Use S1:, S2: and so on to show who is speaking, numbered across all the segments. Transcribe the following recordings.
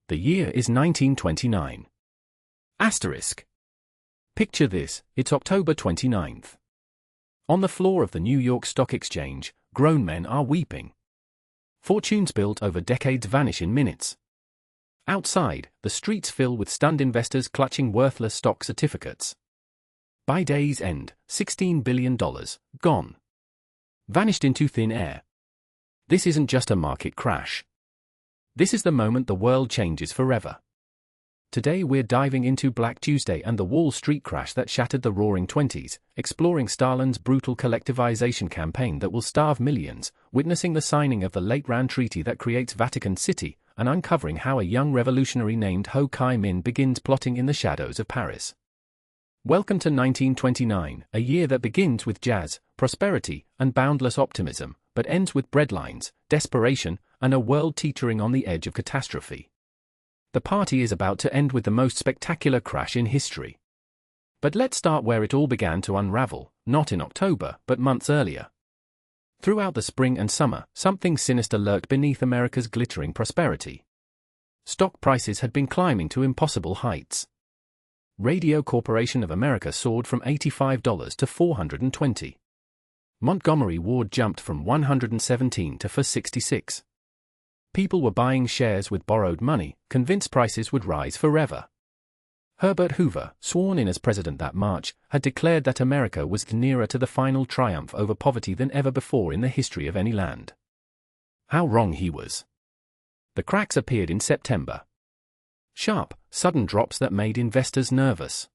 S1: The year is 1929. Asterisk. Picture this, it's October 29th. On the floor of the New York Stock Exchange, grown men are weeping. Fortunes built over decades vanish in minutes. Outside, the streets fill with stunned investors clutching worthless stock certificates. By day's end, $16 billion, gone. Vanished into thin air. This isn't just a market crash. This is the moment the world changes forever. Today we're diving into Black Tuesday and the Wall Street crash that shattered the Roaring Twenties, exploring Stalin's brutal collectivization campaign that will starve millions, witnessing the signing of the Lateran Treaty that creates Vatican City, and uncovering how a young revolutionary named Chi Minh begins plotting in the shadows of Paris. Welcome to 1929, a year that begins with jazz, prosperity, and boundless optimism, but ends with breadlines, desperation, and a world teetering on the edge of catastrophe. The party is about to end with the most spectacular crash in history. But let's start where it all began to unravel, not in October, but months earlier. Throughout the spring and summer, something sinister lurked beneath America's glittering prosperity. Stock prices had been climbing to impossible heights. Radio Corporation of America soared from $85 to $420. Montgomery Ward jumped from $117 to $466. People were buying shares with borrowed money, convinced prices would rise forever. Herbert Hoover, sworn in as president that March, had declared that America was nearer to the final triumph over poverty than ever before in the history of any land. How wrong he was. The cracks appeared in September. Sharp, sudden drops that made investors nervous.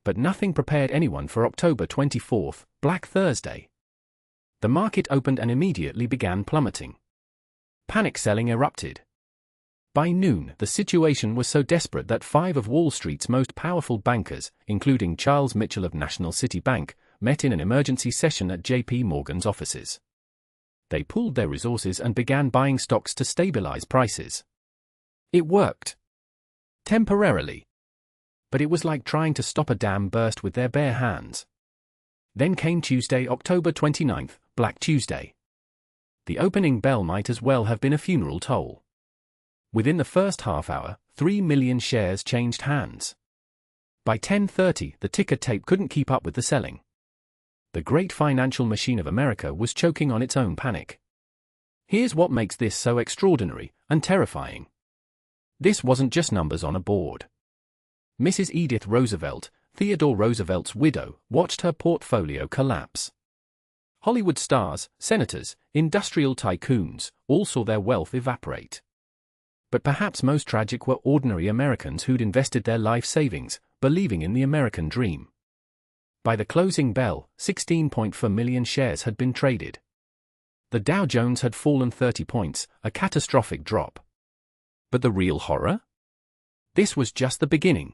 S1: But nothing prepared anyone for October 24th, Black Thursday. The market opened and immediately began plummeting. Panic selling erupted. By noon, the situation was so desperate that 5 of Wall Street's most powerful bankers, including Charles Mitchell of National City Bank, met in an emergency session at J.P. Morgan's offices. They pooled their resources and began buying stocks to stabilize prices. It worked. Temporarily. But it was like trying to stop a dam burst with their bare hands. Then came Tuesday, October 29th, Black Tuesday. The opening bell might as well have been a funeral toll. Within the first half hour, 3 million shares changed hands. By 10:30, the ticker tape couldn't keep up with the selling. The great financial machine of America was choking on its own panic. Here's what makes this so extraordinary and terrifying. This wasn't just numbers on a board. Mrs. Edith Roosevelt, Theodore Roosevelt's widow, watched her portfolio collapse. Hollywood stars, senators, industrial tycoons, all saw their wealth evaporate. But perhaps most tragic were ordinary Americans who'd invested their life savings, believing in the American dream. By the closing bell, 16.4 million shares had been traded. The Dow Jones had fallen 30 points, a catastrophic drop. But the real horror? This was just the beginning.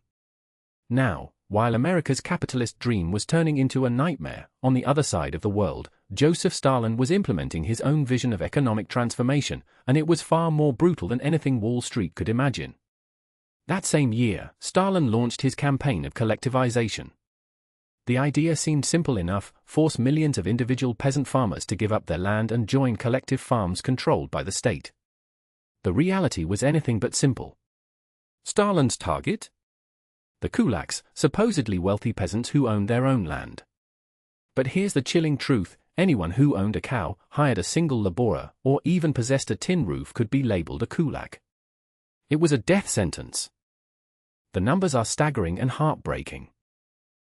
S1: Now, while America's capitalist dream was turning into a nightmare, on the other side of the world, Joseph Stalin was implementing his own vision of economic transformation, and it was far more brutal than anything Wall Street could imagine. That same year, Stalin launched his campaign of collectivization. The idea seemed simple enough: force millions of individual peasant farmers to give up their land and join collective farms controlled by the state. The reality was anything but simple. Stalin's target? The kulaks, supposedly wealthy peasants who owned their own land. But here's the chilling truth: anyone who owned a cow, hired a single laborer, or even possessed a tin roof could be labeled a kulak. It was a death sentence. The numbers are staggering and heartbreaking.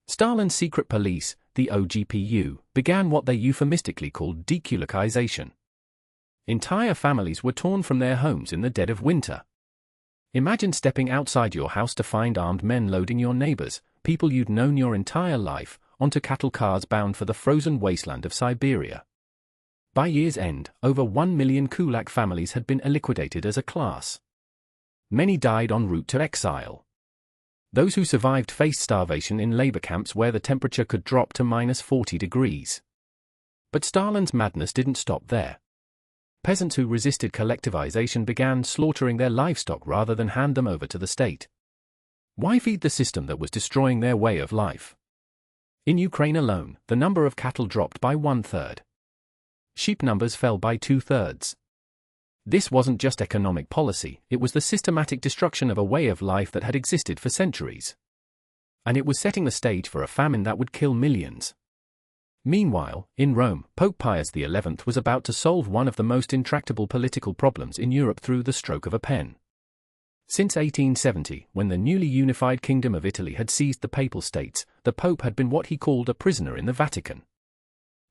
S1: Stalin's secret police, the OGPU, began what they euphemistically called dekulakization. Entire families were torn from their homes in the dead of winter. Imagine stepping outside your house to find armed men loading your neighbors, people you'd known your entire life, onto cattle cars bound for the frozen wasteland of Siberia. By year's end, over 1 million kulak families had been liquidated as a class. Many died en route to exile. Those who survived faced starvation in labor camps where the temperature could drop to -40 degrees. But Stalin's madness didn't stop there. Peasants who resisted collectivization began slaughtering their livestock rather than hand them over to the state. Why feed the system that was destroying their way of life? In Ukraine alone, the number of cattle dropped by 1/3. Sheep numbers fell by 2/3. This wasn't just economic policy, it was the systematic destruction of a way of life that had existed for centuries. And it was setting the stage for a famine that would kill millions. Meanwhile, in Rome, Pope Pius XI was about to solve one of the most intractable political problems in Europe through the stroke of a pen. Since 1870, when the newly unified Kingdom of Italy had seized the Papal States, the Pope had been what he called a prisoner in the Vatican.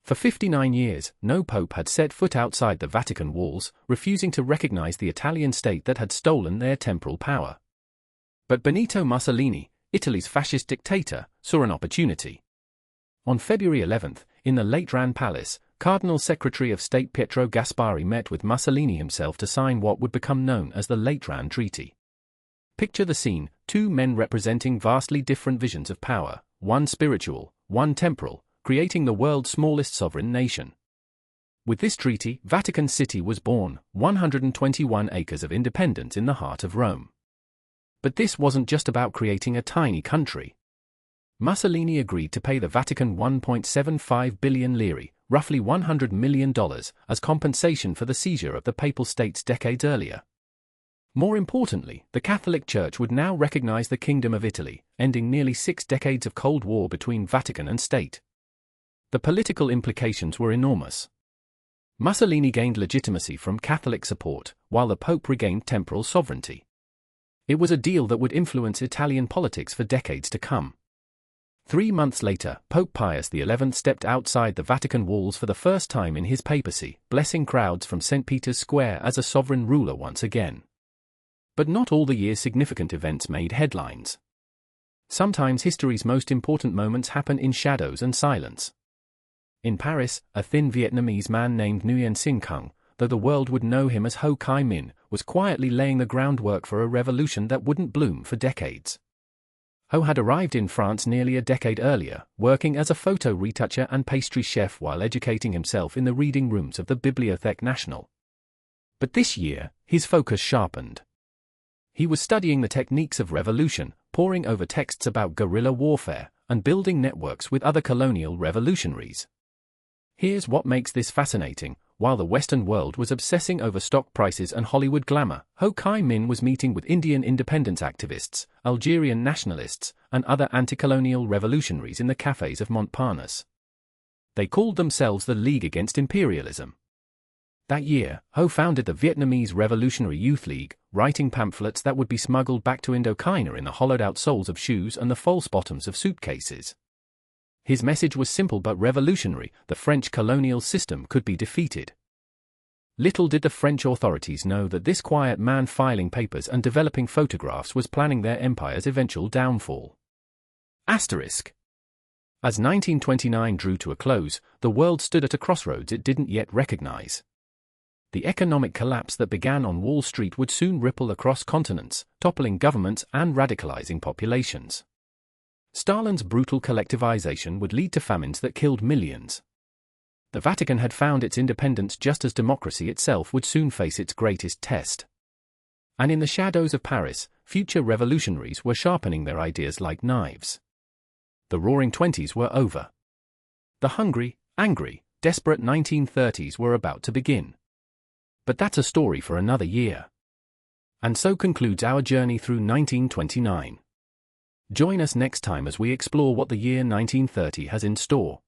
S1: For 59 years, no Pope had set foot outside the Vatican walls, refusing to recognize the Italian state that had stolen their temporal power. But Benito Mussolini, Italy's fascist dictator, saw an opportunity. On February 11, in the Lateran Palace, Cardinal Secretary of State Pietro Gasparri met with Mussolini himself to sign what would become known as the Lateran Treaty. Picture the scene: two men representing vastly different visions of power, one spiritual, one temporal, creating the world's smallest sovereign nation. With this treaty, Vatican City was born, 121 acres of independence in the heart of Rome. But this wasn't just about creating a tiny country. Mussolini agreed to pay the Vatican 1.75 billion lire, roughly $100 million, as compensation for the seizure of the Papal States decades earlier. More importantly, the Catholic Church would now recognize the Kingdom of Italy, ending nearly 6 decades of Cold War between Vatican and state. The political implications were enormous. Mussolini gained legitimacy from Catholic support, while the Pope regained temporal sovereignty. It was a deal that would influence Italian politics for decades to come. 3 months later, Pope Pius XI stepped outside the Vatican walls for the first time in his papacy, blessing crowds from St. Peter's Square as a sovereign ruler once again. But not all the year's significant events made headlines. Sometimes history's most important moments happen in shadows and silence. In Paris, a thin Vietnamese man named Nguyen Sinh Khang, though the world would know him as Ho Chi Minh, was quietly laying the groundwork for a revolution that wouldn't bloom for decades. Ho had arrived in France nearly a decade earlier, working as a photo retoucher and pastry chef while educating himself in the reading rooms of the Bibliothèque Nationale. But this year, his focus sharpened. He was studying the techniques of revolution, poring over texts about guerrilla warfare, and building networks with other colonial revolutionaries. Here's what makes this fascinating: while the Western world was obsessing over stock prices and Hollywood glamour, Ho Chi Minh was meeting with Indian independence activists, Algerian nationalists, and other anti-colonial revolutionaries in the cafes of Montparnasse. They called themselves the League Against Imperialism. That year, Ho founded the Vietnamese Revolutionary Youth League, writing pamphlets that would be smuggled back to Indochina in the hollowed-out soles of shoes and the false bottoms of suitcases. His message was simple but revolutionary: the French colonial system could be defeated. Little did the French authorities know that this quiet man filing papers and developing photographs was planning their empire's eventual downfall. Asterisk. As 1929 drew to a close, the world stood at a crossroads it didn't yet recognize. The economic collapse that began on Wall Street would soon ripple across continents, toppling governments and radicalizing populations. Stalin's brutal collectivization would lead to famines that killed millions. The Vatican had found its independence just as democracy itself would soon face its greatest test. And in the shadows of Paris, future revolutionaries were sharpening their ideas like knives. The Roaring Twenties were over. The hungry, angry, desperate 1930s were about to begin. But that's a story for another year. And so concludes our journey through 1929. Join us next time as we explore what the year 1930 has in store.